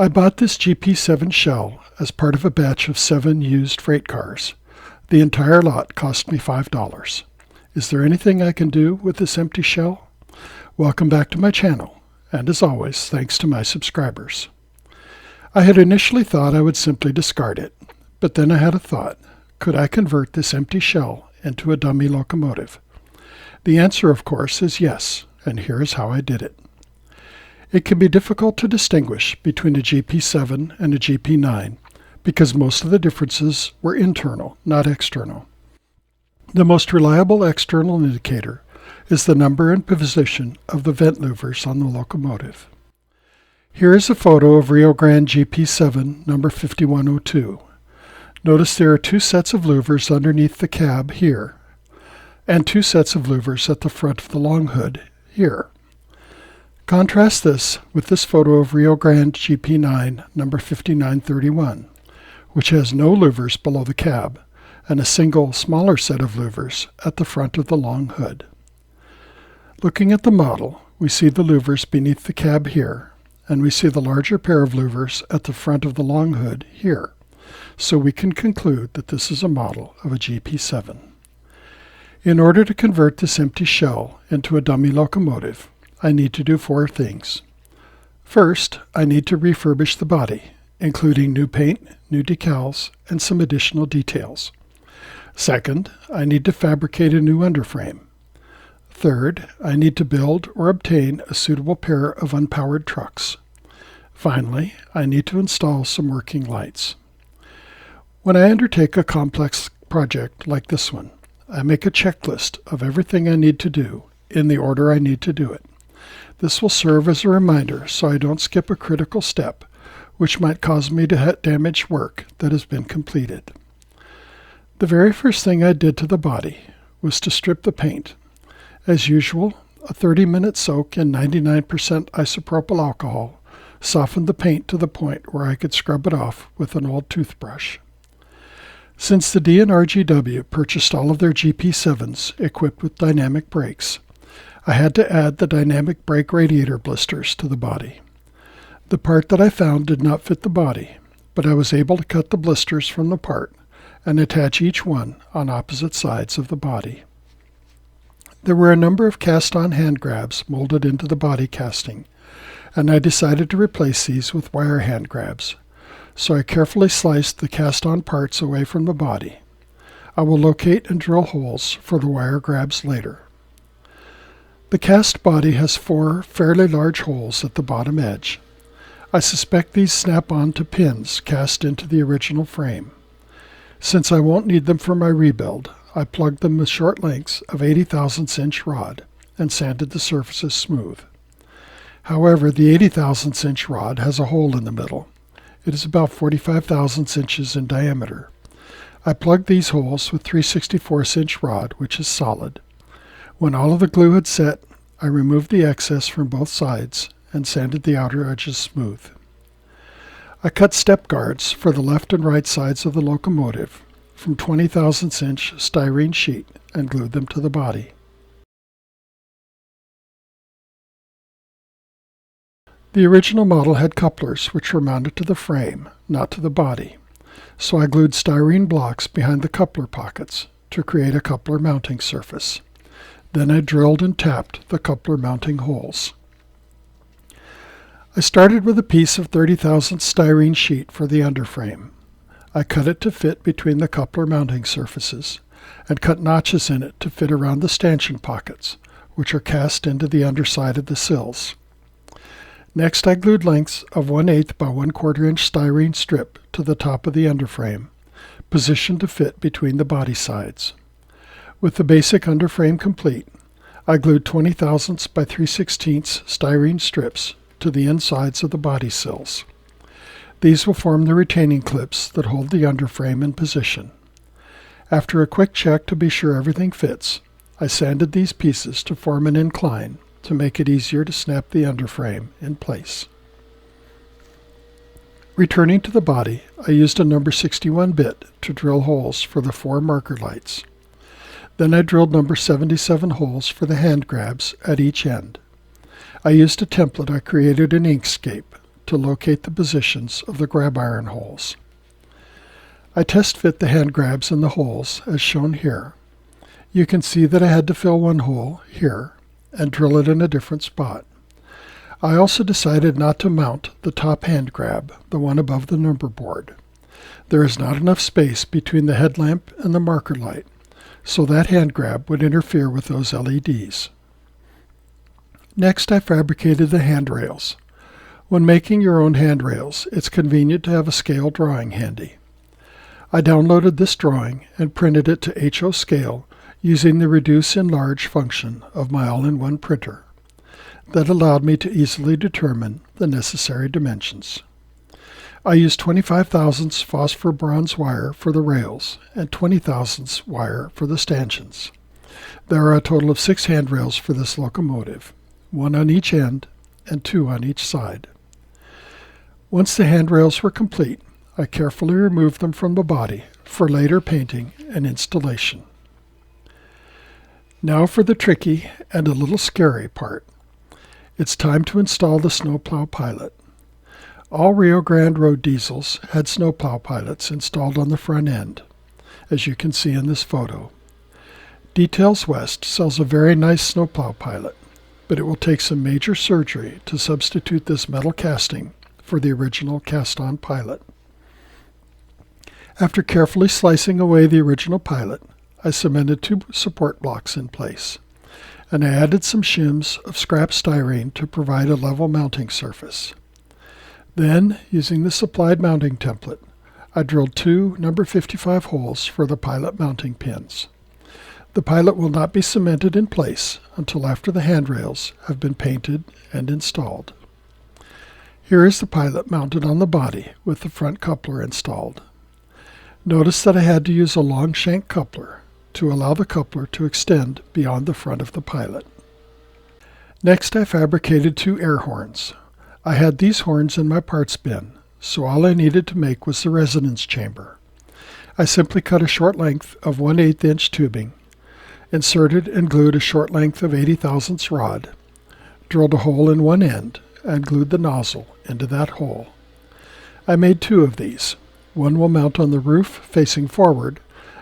I bought this GP7 shell as part of a batch of 7 used freight cars. The entire lot cost me $5. Is there anything I can do with this empty shell? Welcome back to my channel, and as always, thanks to my subscribers. I had initially thought I would simply discard it, but then I had a thought. Could I convert this empty shell into a dummy locomotive? The answer, of course, is yes, and here is how I did it. It can be difficult to distinguish between a GP7 and a GP9 because most of the differences were internal, not external. The most reliable external indicator is the number and position of the vent louvers on the locomotive. Here is a photo of Rio Grande GP7 number 5102. Notice there are 2 sets of louvers underneath the cab here, and 2 sets of louvers at the front of the long hood here. Contrast this with this photo of Rio Grande GP9 number 5931, which has no louvers below the cab and a single smaller set of louvers at the front of the long hood. Looking at the model, we see the louvers beneath the cab here, and we see the larger pair of louvers at the front of the long hood here. So we can conclude that this is a model of a GP7. In order to convert this empty shell into a dummy locomotive, I need to do 4 things. First, I need to refurbish the body, including new paint, new decals, and some additional details. Second, I need to fabricate a new underframe. Third, I need to build or obtain a suitable pair of unpowered trucks. Finally, I need to install some working lights. When I undertake a complex project like this one, I make a checklist of everything I need to do in the order I need to do it. This will serve as a reminder so I don't skip a critical step, which might cause me to damage work that has been completed. The very first thing I did to the body was to strip the paint. As usual, a 30-minute soak in 99% isopropyl alcohol softened the paint to the point where I could scrub it off with an old toothbrush. Since the D&RGW purchased all of their GP7s equipped with dynamic brakes, I had to add the dynamic brake radiator blisters to the body. The part that I found did not fit the body, but I was able to cut the blisters from the part and attach each one on opposite sides of the body. There were a number of cast-on hand grabs molded into the body casting, and I decided to replace these with wire hand grabs. So I carefully sliced the cast-on parts away from the body. I will locate and drill holes for the wire grabs later. The cast body has 4 fairly large holes at the bottom edge. I suspect these snap on to pins cast into the original frame. Since I won't need them for my rebuild, I plugged them with short lengths of 80 thousandths inch rod and sanded the surfaces smooth. However, the 80 thousandths inch rod has a hole in the middle. It is about 45 thousandths inches in diameter. I plugged these holes with 3/64 inch rod, which is solid. When all of the glue had set, I removed the excess from both sides and sanded the outer edges smooth. I cut step guards for the left and right sides of the locomotive from 20 thousandths inch styrene sheet and glued them to the body. The original model had couplers which were mounted to the frame, not to the body, so I glued styrene blocks behind the coupler pockets to create a coupler mounting surface. Then I drilled and tapped the coupler mounting holes. I started with a piece of 30 thousandths styrene sheet for the underframe. I cut it to fit between the coupler mounting surfaces and cut notches in it to fit around the stanchion pockets, which are cast into the underside of the sills. Next, I glued lengths of 1/8 by 1/4 inch styrene strip to the top of the underframe, positioned to fit between the body sides. With the basic underframe complete, I glued 20 thousandths by 3/16 styrene strips to the insides of the body sills. These will form the retaining clips that hold the underframe in position. After a quick check to be sure everything fits, I sanded these pieces to form an incline to make it easier to snap the underframe in place. Returning to the body, I used a number 61 bit to drill holes for the 4 marker lights. Then I drilled number 77 holes for the hand grabs at each end. I used a template I created in Inkscape to locate the positions of the grab iron holes. I test fit the hand grabs in the holes as shown here. You can see that I had to fill one hole here and drill it in a different spot. I also decided not to mount the top hand grab, the one above the number board. There is not enough space between the headlamp and the marker light, so that hand grab would interfere with those LEDs. Next, I fabricated the handrails. When making your own handrails, it's convenient to have a scale drawing handy. I downloaded this drawing and printed it to HO scale using the reduce enlarge function of my all-in-one printer. That allowed me to easily determine the necessary dimensions. I used 25 thousandths phosphor bronze wire for the rails and 20 thousandths wire for the stanchions. There are a total of 6 handrails for this locomotive, 1 on each end and 2 on each side. Once the handrails were complete, I carefully removed them from the body for later painting and installation. Now for the tricky and a little scary part. It's time to install the snowplow pilot. All Rio Grande Road diesels had snowplow pilots installed on the front end, as you can see in this photo. Decals West sells a very nice snowplow pilot, but it will take some major surgery to substitute this metal casting for the original cast-on pilot. After carefully slicing away the original pilot, I cemented 2 support blocks in place, and I added some shims of scrap styrene to provide a level mounting surface. Then, using the supplied mounting template, I drilled 2 number 55 holes for the pilot mounting pins. The pilot will not be cemented in place until after the handrails have been painted and installed. Here is the pilot mounted on the body with the front coupler installed. Notice that I had to use a long shank coupler to allow the coupler to extend beyond the front of the pilot. Next, I fabricated 2 air horns. I had these horns in my parts bin, so all I needed to make was the resonance chamber. I simply cut a short length of 1/8 inch tubing, inserted and glued a short length of 80 thousandths rod, drilled a hole in one end, and glued the nozzle into that hole. I made 2 of these. One will mount on the roof facing forward,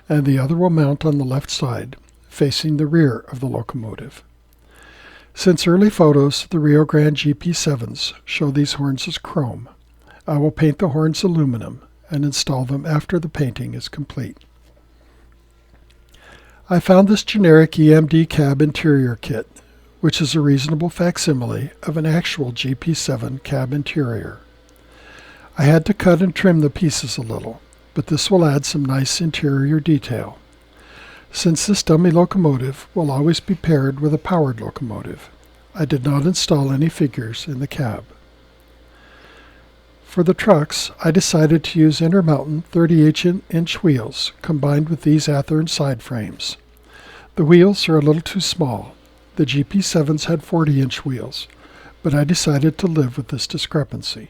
and the other will mount on the left side, facing the rear of the locomotive. Since early photos, the Rio Grande GP7s show these horns as chrome. I will paint the horns aluminum and install them after the painting is complete. I found this generic EMD cab interior kit, which is a reasonable facsimile of an actual GP7 cab interior. I had to cut and trim the pieces a little, but this will add some nice interior detail. Since this dummy locomotive will always be paired with a powered locomotive, I did not install any figures in the cab. For the trucks, I decided to use Intermountain 38-inch wheels combined with these Athearn side frames. The wheels are a little too small. The GP7s had 40-inch wheels, but I decided to live with this discrepancy.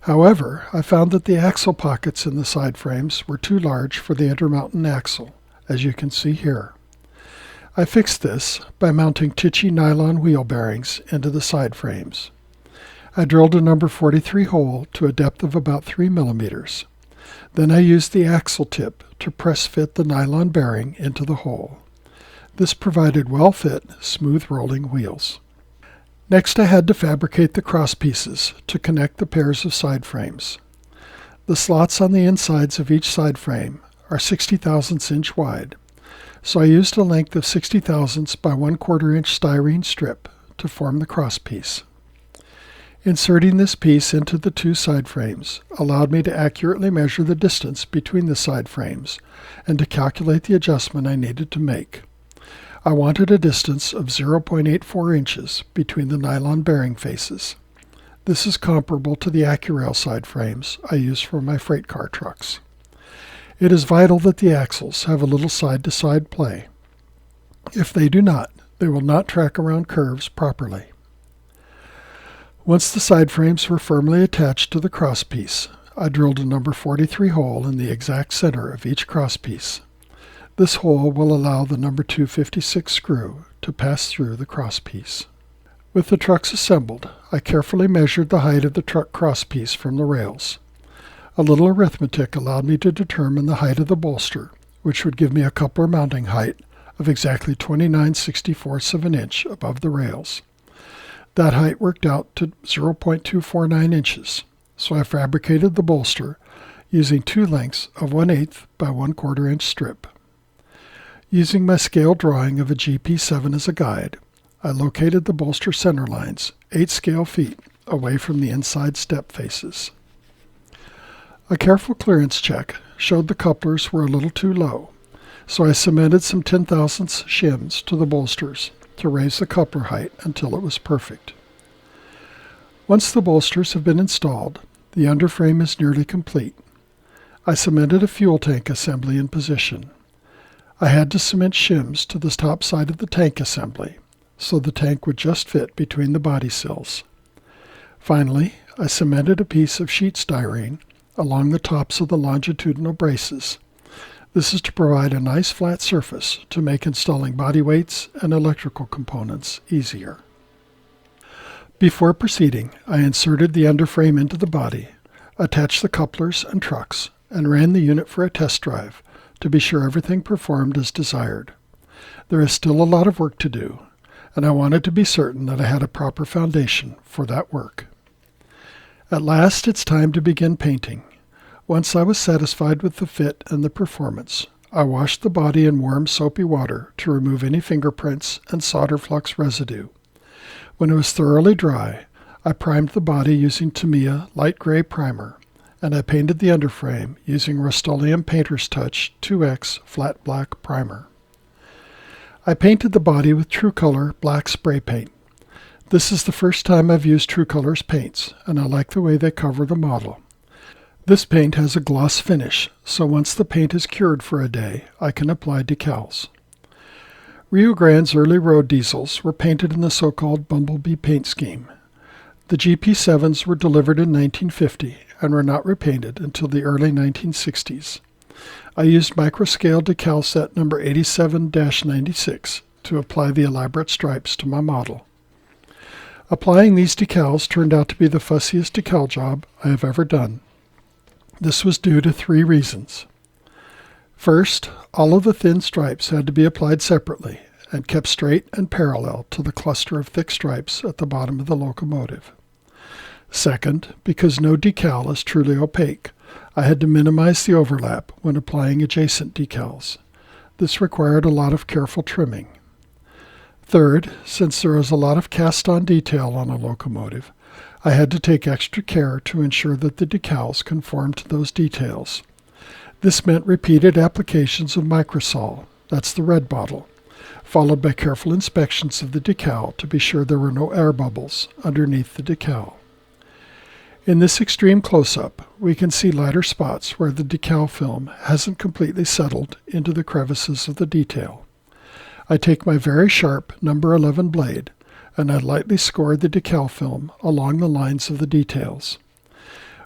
However, I found that the axle pockets in the side frames were too large for the Intermountain axle, as you can see here. I fixed this by mounting Tichy nylon wheel bearings into the side frames. I drilled a number 43 hole to a depth of about 3 millimeters. Then I used the axle tip to press fit the nylon bearing into the hole. This provided well-fit, smooth rolling wheels. Next, I had to fabricate the cross pieces to connect the pairs of side frames. The slots on the insides of each side frame are 60 thousandths inch wide, so I used a length of 60 thousandths by 1/4 inch styrene strip to form the cross piece. Inserting this piece into the 2 side frames allowed me to accurately measure the distance between the side frames and to calculate the adjustment I needed to make. I wanted a distance of 0.84 inches between the nylon bearing faces. This is comparable to the AccuRail side frames I use for my freight car trucks. It is vital that the axles have a little side-to-side play. If they do not, they will not track around curves properly. Once the side frames were firmly attached to the crosspiece, I drilled a number 43 hole in the exact center of each crosspiece. This hole will allow the number 256 screw to pass through the crosspiece. With the trucks assembled, I carefully measured the height of the truck crosspiece from the rails. A little arithmetic allowed me to determine the height of the bolster, which would give me a coupler mounting height of exactly 29/64 of an inch above the rails. That height worked out to 0.249 inches, so I fabricated the bolster using two lengths of 1/8 by 1/4 inch strip. Using my scale drawing of a GP7 as a guide, I located the bolster center lines 8 scale feet away from the inside step faces. A careful clearance check showed the couplers were a little too low, so I cemented some 10/1000 shims to the bolsters to raise the coupler height until it was perfect. Once the bolsters have been installed, the underframe is nearly complete. I cemented a fuel tank assembly in position. I had to cement shims to the top side of the tank assembly, so the tank would just fit between the body sills. Finally, I cemented a piece of sheet styrene along the tops of the longitudinal braces. This is to provide a nice flat surface to make installing body weights and electrical components easier. Before proceeding, I inserted the underframe into the body, attached the couplers and trucks, and ran the unit for a test drive to be sure everything performed as desired. There is still a lot of work to do, and I wanted to be certain that I had a proper foundation for that work. At last, it's time to begin painting. Once I was satisfied with the fit and the performance, I washed the body in warm soapy water to remove any fingerprints and solder flux residue. When it was thoroughly dry, I primed the body using Tamiya light gray primer, and I painted the underframe using Rust-Oleum Painter's Touch 2X flat black primer. I painted the body with True Color black spray paint. This is the first time I've used True Color's paints, and I like the way they cover the model. This paint has a gloss finish, so once the paint is cured for a day, I can apply decals. Rio Grande's early road diesels were painted in the so-called Bumblebee paint scheme. The GP7s were delivered in 1950 and were not repainted until the early 1960s. I used microscale decal set number 87-96 to apply the elaborate stripes to my model. Applying these decals turned out to be the fussiest decal job I have ever done. This was due to 3 reasons. First, all of the thin stripes had to be applied separately and kept straight and parallel to the cluster of thick stripes at the bottom of the locomotive. Second, because no decal is truly opaque, I had to minimize the overlap when applying adjacent decals. This required a lot of careful trimming. Third, since there is a lot of cast-on detail on a locomotive, I had to take extra care to ensure that the decals conformed to those details. This meant repeated applications of microsol, that's the red bottle, followed by careful inspections of the decal to be sure there were no air bubbles underneath the decal. In this extreme close-up, we can see lighter spots where the decal film hasn't completely settled into the crevices of the detail. I take my very sharp number 11 blade and I lightly scored the decal film along the lines of the details.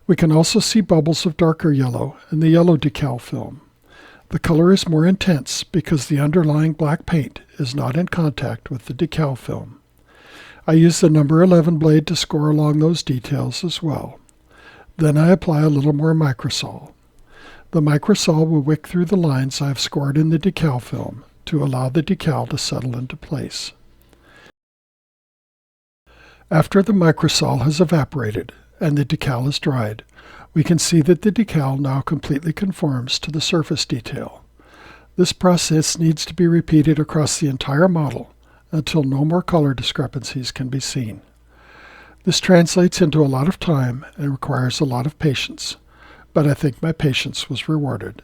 We can also see bubbles of darker yellow in the yellow decal film. The color is more intense because the underlying black paint is not in contact with the decal film. I use the number 11 blade to score along those details as well. Then I apply a little more microsol. The microsol will wick through the lines I have scored in the decal film to allow the decal to settle into place. After the microsol has evaporated and the decal is dried, we can see that the decal now completely conforms to the surface detail. This process needs to be repeated across the entire model until no more color discrepancies can be seen. This translates into a lot of time and requires a lot of patience, but I think my patience was rewarded.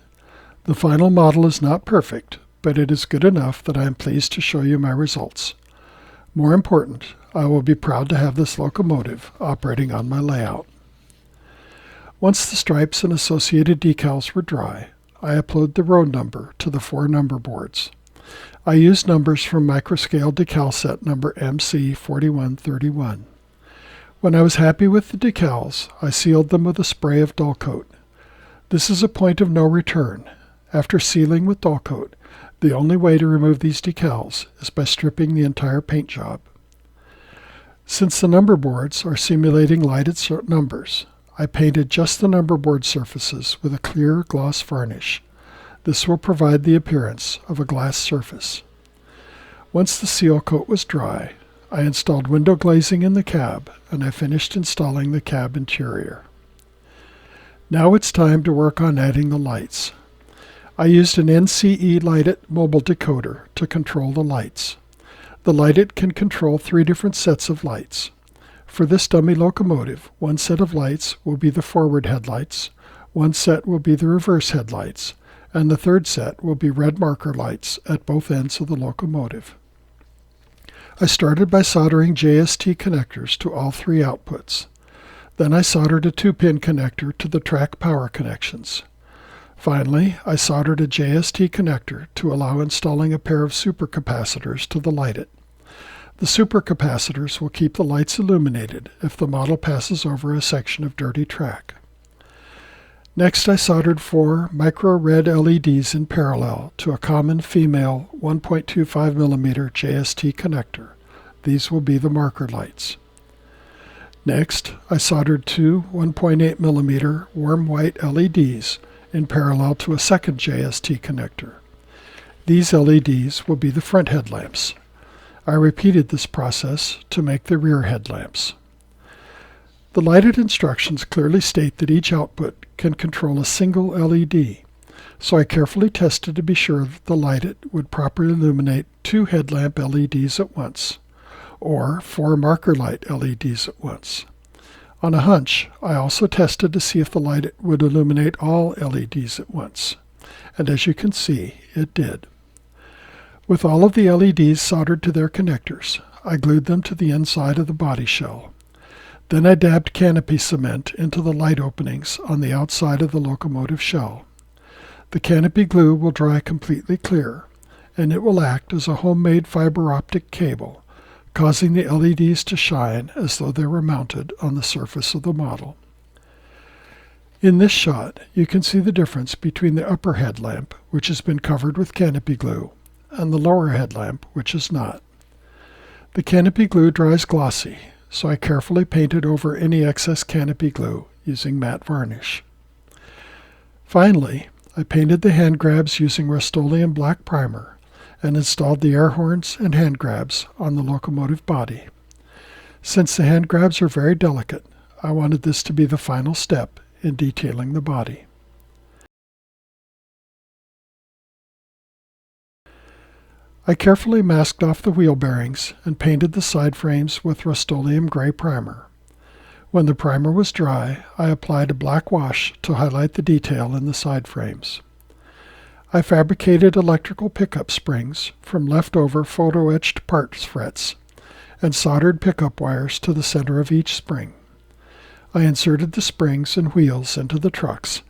The final model is not perfect, but it is good enough that I am pleased to show you my results. More important, I will be proud to have this locomotive operating on my layout. Once the stripes and associated decals were dry, I applied the road number to the 4 number boards. I used numbers from microscale decal set number MC4131. When I was happy with the decals, I sealed them with a spray of dull coat. This is a point of no return. After sealing with dull coat, the only way to remove these decals is by stripping the entire paint job. Since the number boards are simulating lighted numbers, I painted just the number board surfaces with a clear gloss varnish. This will provide the appearance of a glass surface. Once the seal coat was dry, I installed window glazing in the cab, and I finished installing the cab interior. Now it's time to work on adding the lights. I used an NCE Lightit mobile decoder to control the lights. The Lightit can control 3 different sets of lights. For this dummy locomotive, one set of lights will be the forward headlights, one set will be the reverse headlights, and the third set will be red marker lights at both ends of the locomotive. I started by soldering JST connectors to all 3 outputs. Then I soldered a 2-pin connector to the track power connections. Finally, I soldered a JST connector to allow installing a pair of supercapacitors to the Lightit. The supercapacitors will keep the lights illuminated if the model passes over a section of dirty track. Next, I soldered 4 micro-red LEDs in parallel to a common female 1.25mm JST connector. These will be the marker lights. Next, I soldered 2 1.8mm warm white LEDs in parallel to a second JST connector. These LEDs will be the front headlamps. I repeated this process to make the rear headlamps. The Lightit instructions clearly state that each output can control a single LED, so I carefully tested to be sure that the Lightit would properly illuminate 2 headlamp LEDs at once, or 4 marker light LEDs at once. On a hunch, I also tested to see if the Lightit would illuminate all LEDs at once, and as you can see, it did. With all of the LEDs soldered to their connectors, I glued them to the inside of the body shell. Then I dabbed canopy cement into the light openings on the outside of the locomotive shell. The canopy glue will dry completely clear, and it will act as a homemade fiber optic cable, causing the LEDs to shine as though they were mounted on the surface of the model. In this shot, you can see the difference between the upper headlamp, which has been covered with canopy glue, and the lower headlamp, which is not. The canopy glue dries glossy, so I carefully painted over any excess canopy glue using matte varnish. Finally, I painted the hand grabs using Rust-Oleum black primer and installed the air horns and hand grabs on the locomotive body. Since the hand grabs are very delicate, I wanted this to be the final step in detailing the body. I carefully masked off the wheel bearings and painted the side frames with Rust-Oleum gray primer. When the primer was dry, I applied a black wash to highlight the detail in the side frames. I fabricated electrical pickup springs from leftover photo-etched parts frets and soldered pickup wires to the center of each spring. I inserted the springs and wheels into the trucks,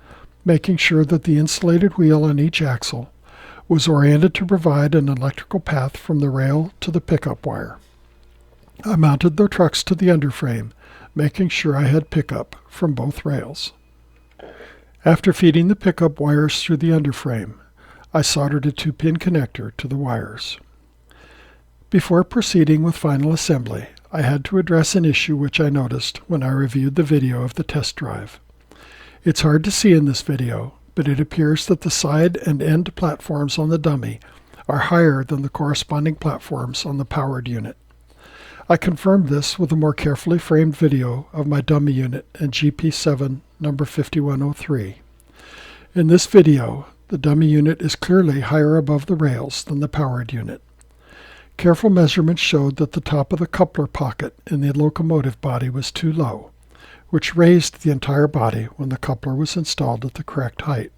making sure that the insulated wheel on each axle was oriented to provide an electrical path from the rail to the pickup wire. I mounted the trucks to the underframe, making sure I had pickup from both rails. After feeding the pickup wires through the underframe, I soldered a 2-pin connector to the wires. Before proceeding with final assembly, I had to address an issue which I noticed when I reviewed the video of the test drive. It's hard to see in this video, but it appears that the side and end platforms on the dummy are higher than the corresponding platforms on the powered unit. I confirmed this with a more carefully framed video of my dummy unit and GP7 number 5103. In this video, the dummy unit is clearly higher above the rails than the powered unit. Careful measurements showed that the top of the coupler pocket in the locomotive body was too low, which raised the entire body when the coupler was installed at the correct height.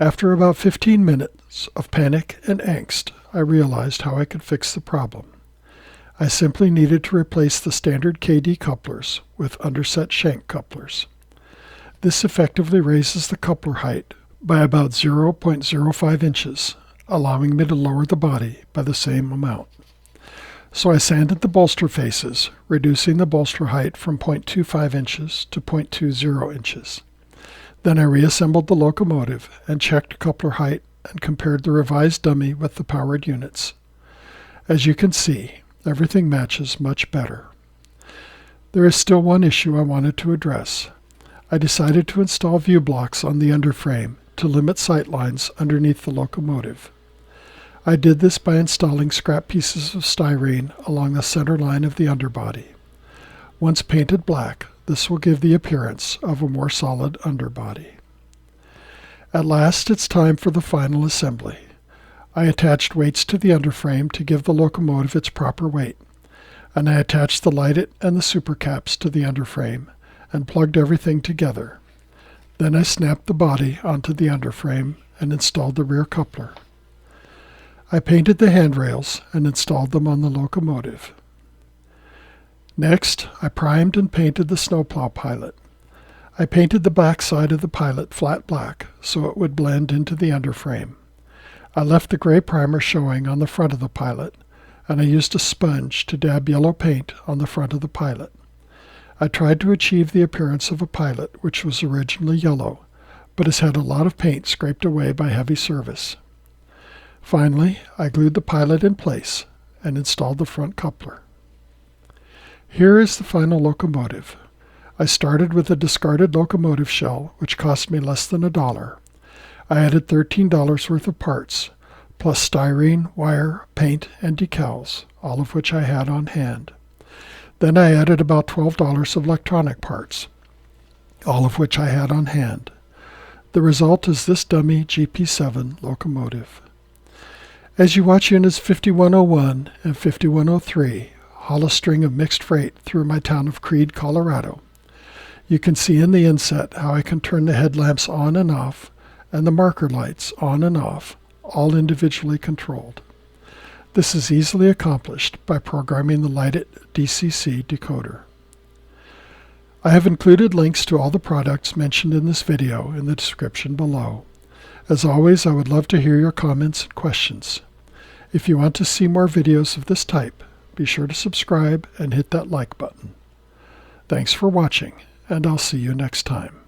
After about 15 minutes of panic and angst, I realized how I could fix the problem. I simply needed to replace the standard KD couplers with underset shank couplers. This effectively raises the coupler height by about 0.05 inches, allowing me to lower the body by the same amount. So I sanded the bolster faces, reducing the bolster height from 0.25 inches to 0.20 inches. Then I reassembled the locomotive and checked coupler height and compared the revised dummy with the powered units. As you can see, everything matches much better. There is still one issue I wanted to address. I decided to install view blocks on the underframe to limit sight lines underneath the locomotive. I did this by installing scrap pieces of styrene along the center line of the underbody. Once painted black, this will give the appearance of a more solid underbody. At last, it's time for the final assembly. I attached weights to the underframe to give the locomotive its proper weight, and I attached the lighted and the supercaps to the underframe and plugged everything together. Then I snapped the body onto the underframe and installed the rear coupler. I painted the handrails and installed them on the locomotive. Next, I primed and painted the snowplow pilot. I painted the back side of the pilot flat black so it would blend into the underframe. I left the gray primer showing on the front of the pilot, and I used a sponge to dab yellow paint on the front of the pilot. I tried to achieve the appearance of a pilot which was originally yellow, but has had a lot of paint scraped away by heavy service. Finally, I glued the pilot in place and installed the front coupler. Here is the final locomotive. I started with a discarded locomotive shell, which cost me less than $1. I added $13 worth of parts, plus styrene, wire, paint, and decals, all of which I had on hand. Then I added about $12 of electronic parts, all of which I had on hand. The result is this dummy GP7 locomotive. As you watch units 5101 and 5103 haul a string of mixed freight through my town of Creede, Colorado, you can see in the inset how I can turn the headlamps on and off and the marker lights on and off, all individually controlled. This is easily accomplished by programming the lighted DCC decoder. I have included links to all the products mentioned in this video in the description below. As always, I would love to hear your comments and questions. If you want to see more videos of this type, be sure to subscribe and hit that like button. Thanks for watching, and I'll see you next time.